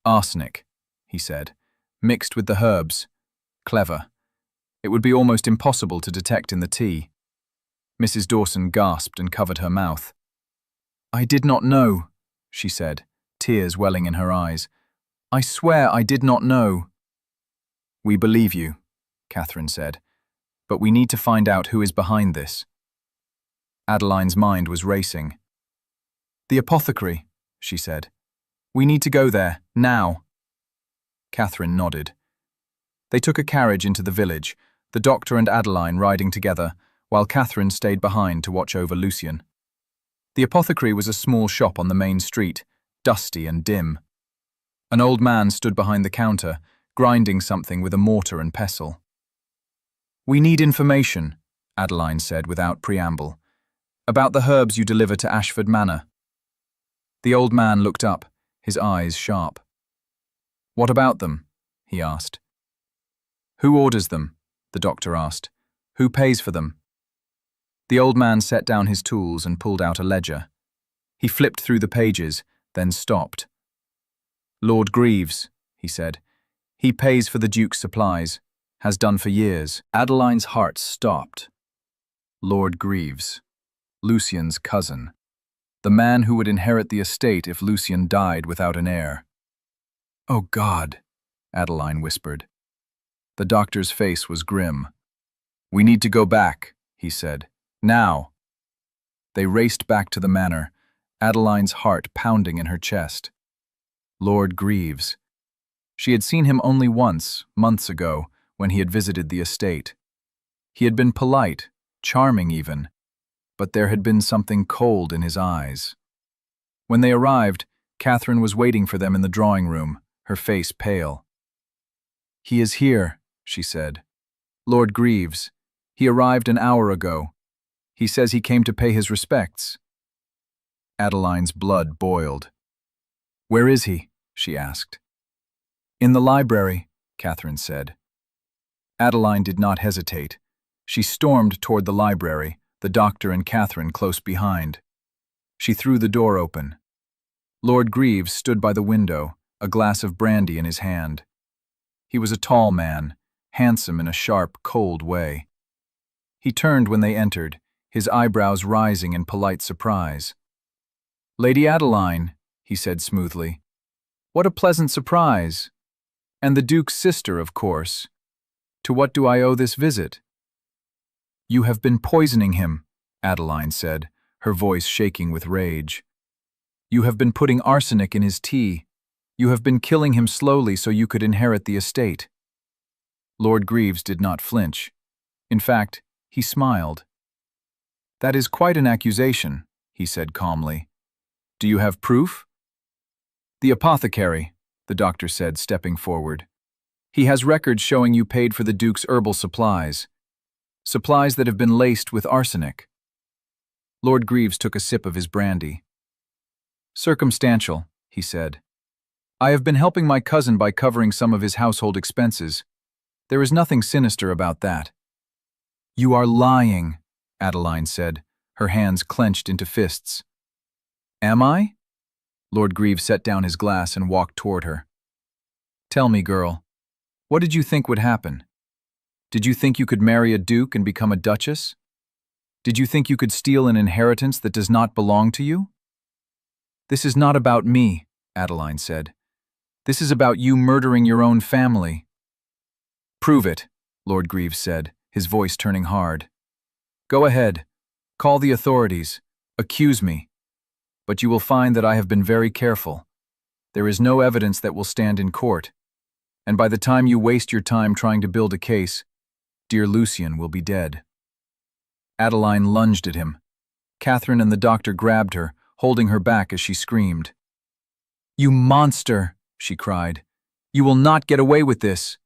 [SPEAKER 1] Arsenic, he said, mixed with the herbs. Clever. It would be almost impossible to detect in the tea. Mrs. Dawson gasped and covered her mouth. I did not know, she said, tears welling in her eyes. I swear I did not know. We believe you, Catherine said, but we need to find out who is behind this. Adeline's mind was racing. The apothecary, she said. We need to go there, now. Catherine nodded. They took a carriage into the village, the doctor and Adeline riding together, while Catherine stayed behind to watch over Lucien. The apothecary was a small shop on the main street, dusty and dim. An old man stood behind the counter, grinding something with a mortar and pestle. "We need information," Adeline said without preamble, "about the herbs you deliver to Ashford Manor." The old man looked up, his eyes sharp. "What about them?" he asked. "Who orders them?" the doctor asked. "Who pays for them?" The old man set down his tools and pulled out a ledger. He flipped through the pages, then stopped. "Lord Greaves," he said. "He pays for the Duke's supplies, has done for years." Adeline's heart stopped. Lord Greaves, Lucien's cousin. The man who would inherit the estate if Lucien died without an heir. "Oh God," Adeline whispered. The doctor's face was grim. "We need to go back," he said. "Now." They raced back to the manor, Adeline's heart pounding in her chest. Lord Greaves. She had seen him only once, months ago, when he had visited the estate. He had been polite, charming even, but there had been something cold in his eyes. When they arrived, Catherine was waiting for them in the drawing room, her face pale. "He is here," she said. "Lord Greaves. He arrived an hour ago. He says he came to pay his respects." Adeline's blood boiled. "Where is he?" she asked. "In the library," Catherine said. Adeline did not hesitate. She stormed toward the library, the doctor and Catherine close behind. She threw the door open. Lord Greaves stood by the window, a glass of brandy in his hand. He was a tall man, handsome in a sharp, cold way. He turned when they entered, his eyebrows rising in polite surprise. "Lady Adeline," he said smoothly. "What a pleasant surprise. And the Duke's sister, of course. To what do I owe this visit?" "You have been poisoning him," Adeline said, her voice shaking with rage. "You have been putting arsenic in his tea. You have been killing him slowly so you could inherit the estate." Lord Greaves did not flinch. In fact, he smiled. "That is quite an accusation," he said calmly. "Do you have proof?" "The apothecary," the doctor said, stepping forward. "He has records showing you paid for the Duke's herbal supplies. Supplies that have been laced with arsenic." Lord Greaves took a sip of his brandy. "Circumstantial," he said. "I have been helping my cousin by covering some of his household expenses. There is nothing sinister about that." "You are lying," Adeline said, her hands clenched into fists. "Am I?" Lord Greaves set down his glass and walked toward her. "Tell me, girl, what did you think would happen? Did you think you could marry a duke and become a duchess? Did you think you could steal an inheritance that does not belong to you?" "This is not about me," Adeline said. "This is about you murdering your own family." "Prove it," Lord Greaves said, his voice turning hard. "Go ahead. Call the authorities. Accuse me. But you will find that I have been very careful. There is no evidence that will stand in court. And by the time you waste your time trying to build a case, dear Lucien will be dead." Adeline lunged at him. Catherine and the doctor grabbed her, holding her back as she screamed. "You monster!" she cried. "You will not get away with this."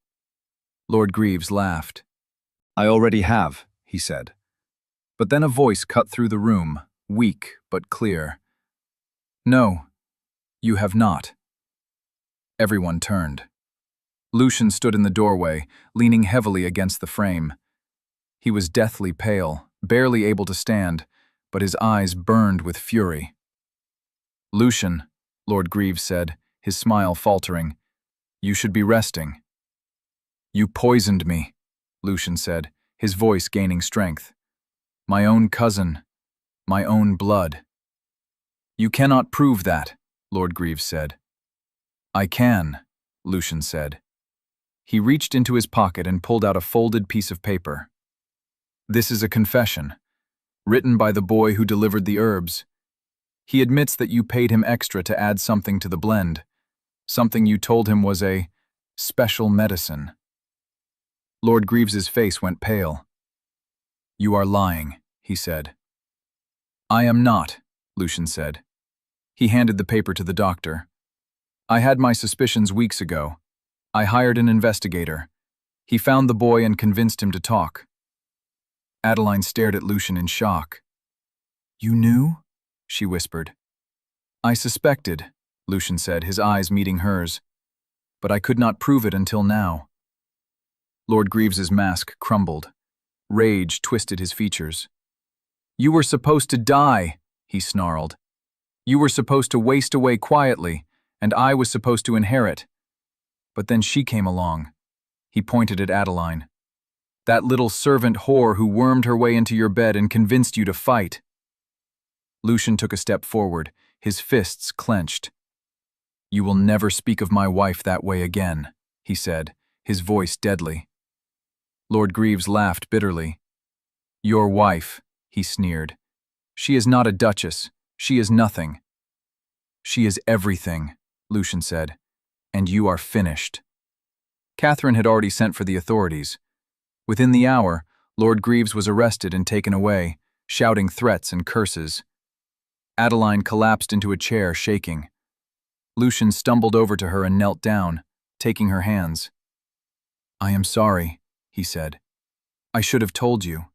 [SPEAKER 1] Lord Greaves laughed. "I already have," he said. But then a voice cut through the room, weak but clear. "No, you have not." Everyone turned. Lucien stood in the doorway, leaning heavily against the frame. He was deathly pale, barely able to stand, but his eyes burned with fury. "Lucien," Lord Greaves said, his smile faltering, "you should be resting." "You poisoned me," Lucien said, his voice gaining strength. "My own cousin, my own blood." "You cannot prove that," Lord Greaves said. "I can," Lucien said. He reached into his pocket and pulled out a folded piece of paper. "This is a confession, written by the boy who delivered the herbs. He admits that you paid him extra to add something to the blend, something you told him was a Special medicine. Lord Greaves's face went pale. "You are lying," he said. "I am not," Lucian said. He handed the paper to the doctor. "I had my suspicions weeks ago. I hired an investigator. He found the boy and convinced him to talk." Adeline stared at Lucian in shock. "You knew?" she whispered. "I suspected," Lucian said, his eyes meeting hers. "But I could not prove it until now." Lord Greaves's mask crumbled. Rage twisted his features. "You were supposed to die," he snarled. "You were supposed to waste away quietly, and I was supposed to inherit. But then she came along." He pointed at Adeline. "That little servant whore who wormed her way into your bed and convinced you to fight." Lucian took a step forward, his fists clenched. "You will never speak of my wife that way again," he said, his voice deadly. Lord Greaves laughed bitterly. "Your wife," he sneered. "She is not a duchess. She is nothing." "She is everything," Lucian said. "And you are finished." Catherine had already sent for the authorities. Within the hour, Lord Greaves was arrested and taken away, shouting threats and curses. Adeline collapsed into a chair, shaking. Lucian stumbled over to her and knelt down, taking her hands. "I am sorry," he said. "I should have told you."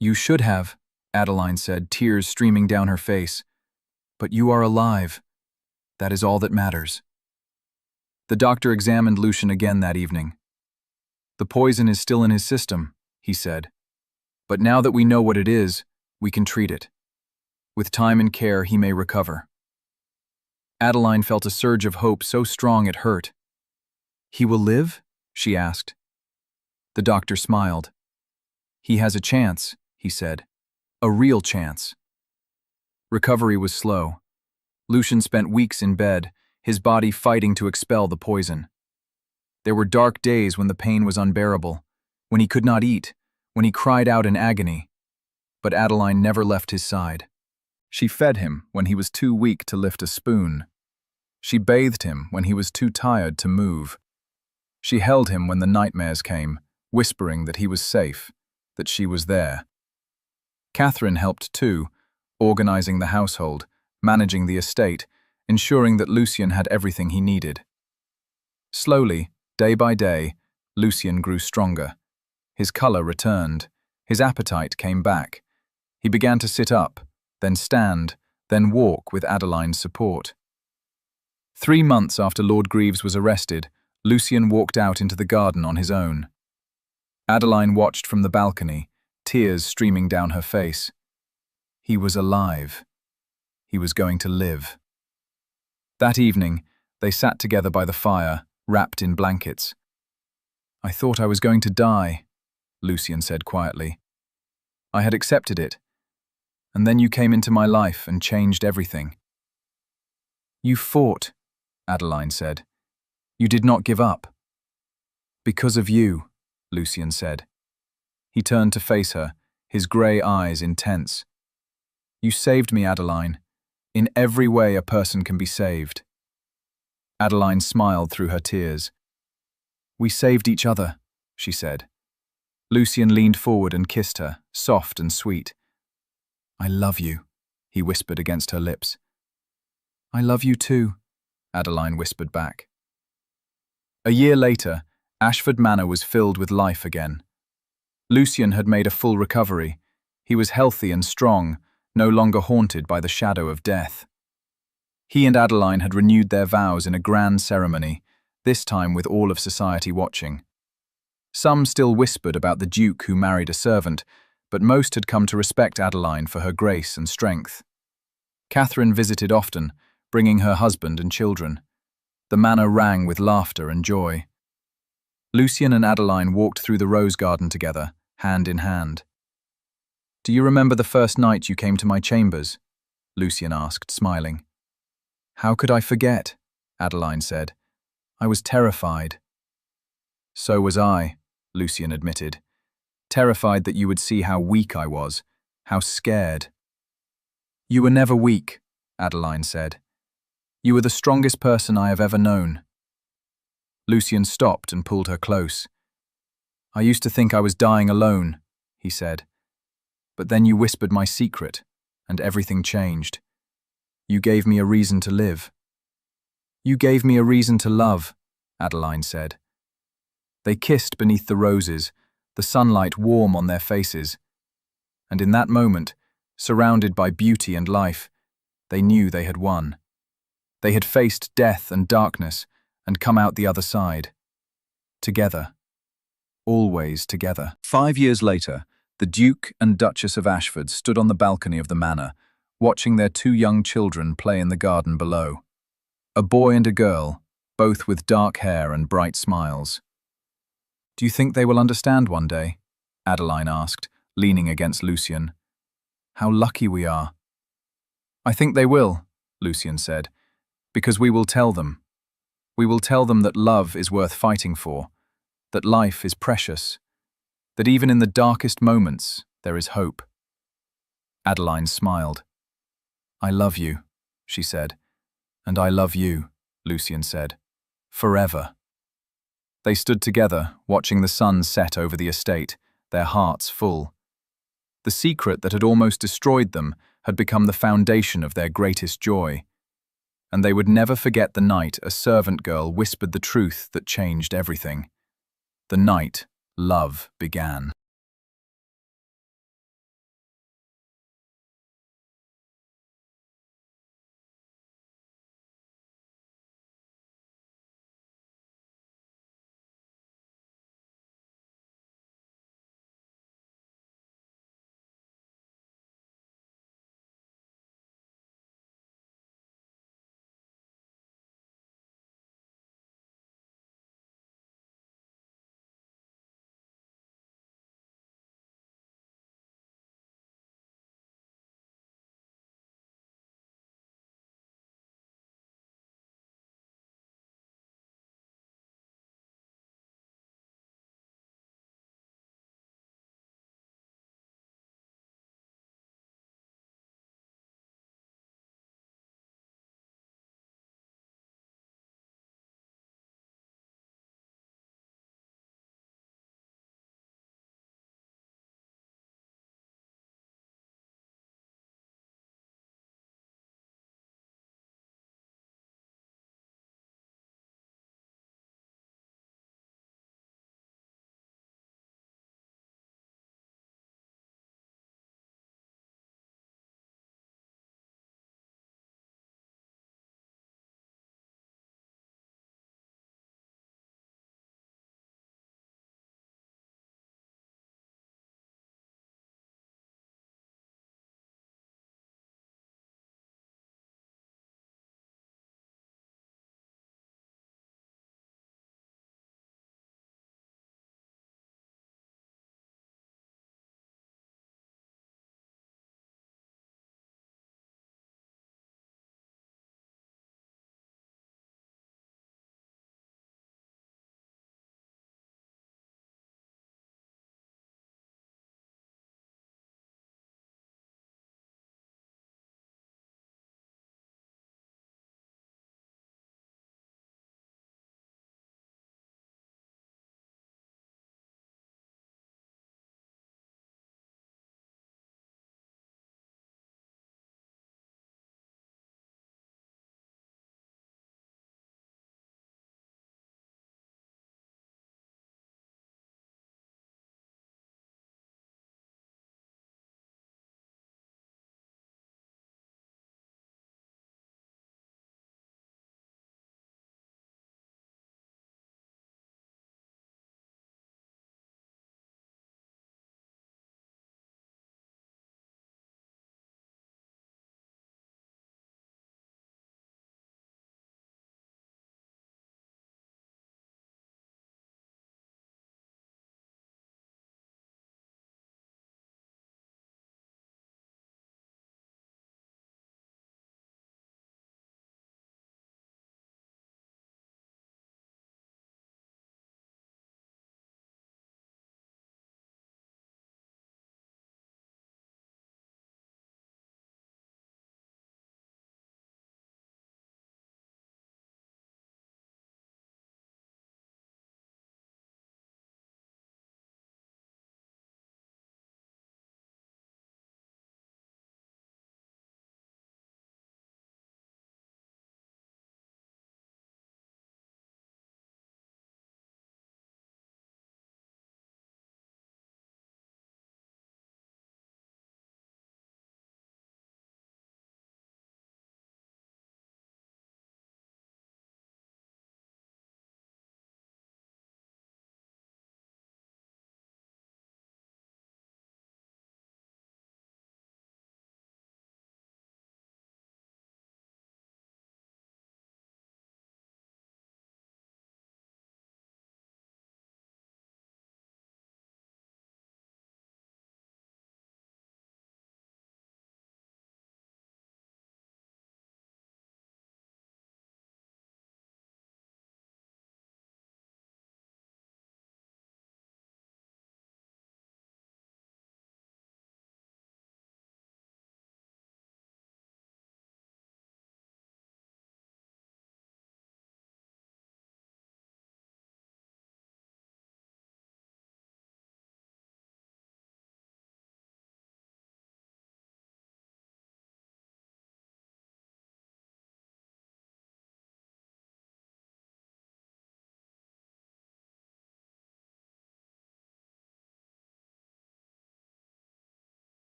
[SPEAKER 1] "You should have," Adeline said, tears streaming down her face. "But you are alive. That is all that matters." The doctor examined Lucian again that evening. "The poison is still in his system," he said. "But now that we know what it is, we can treat it. With time and care, he may recover." Adeline felt a surge of hope so strong it hurt. "He will live?" she asked. The doctor smiled. "He has a chance," he said. "A real chance." Recovery was slow. Lucian spent weeks in bed, his body fighting to expel the poison. There were dark days when the pain was unbearable, when he could not eat, when he cried out in agony. But Adeline never left his side. She fed him when he was too weak to lift a spoon. She bathed him when he was too tired to move. She held him when the nightmares came, whispering that he was safe, that she was there. Catherine helped too, organizing the household, managing the estate, ensuring that Lucian had everything he needed. Slowly, day by day, Lucian grew stronger. His color returned. His appetite came back. He began to sit up, then stand, then walk with Adeline's support. 3 months after Lord Greaves was arrested, Lucian walked out into the garden on his own. Adeline watched from the balcony, tears streaming down her face. He was alive. He was going to live. That evening, they sat together by the fire, wrapped in blankets. "I thought I was going to die," Lucian said quietly. "I had accepted it. And then you came into my life and changed everything." "You fought," Adeline said. "You did not give up." "Because of you," Lucian said. He turned to face her, his grey eyes intense. "You saved me, Adeline. In every way a person can be saved." Adeline smiled through her tears. "We saved each other," she said. Lucian leaned forward and kissed her, soft and sweet. "I love you," he whispered against her lips. "I love you too," Adeline whispered back. A year later, Ashford Manor was filled with life again. Lucian had made a full recovery. He was healthy and strong, no longer haunted by the shadow of death. He and Adeline had renewed their vows in a grand ceremony, this time with all of society watching. Some still whispered about the Duke who married a servant, but most had come to respect Adeline for her grace and strength. Catherine visited often, bringing her husband and children. The manor rang with laughter and joy. Lucian and Adeline walked through the rose garden together, hand in hand. "Do you remember the first night you came to my chambers?" Lucian asked, smiling. "How could I forget?" Adeline said. "I was terrified." "So was I," Lucian admitted. "Terrified that you would see how weak I was, how scared." "You were never weak," Adeline said. "You were the strongest person I have ever known." Lucian stopped and pulled her close. "I used to think I was dying alone," he said. "But then you whispered my secret, and everything changed. You gave me a reason to live." "You gave me a reason to love," Adeline said. They kissed beneath the roses, the sunlight warm on their faces. And in that moment, surrounded by beauty and life, they knew they had won. They had faced death and darkness and come out the other side. Together. Always together. 5 years later, the Duke and Duchess of Ashford stood on the balcony of the manor, watching their 2 young children play in the garden below. A boy and a girl, both with dark hair and bright smiles. "Do you think they will understand one day?" Adeline asked, leaning against Lucian. "How lucky we are." "I think they will," Lucian said, "because we will tell them. We will tell them that love is worth fighting for, that life is precious, that even in the darkest moments there is hope." Adeline smiled. "I love you," she said. "And I love you," Lucian said. "Forever." They stood together, watching the sun set over the estate, their hearts full. The secret that had almost destroyed them had become the foundation of their greatest joy. And they would never forget the night a servant girl whispered the truth that changed everything. The night love began.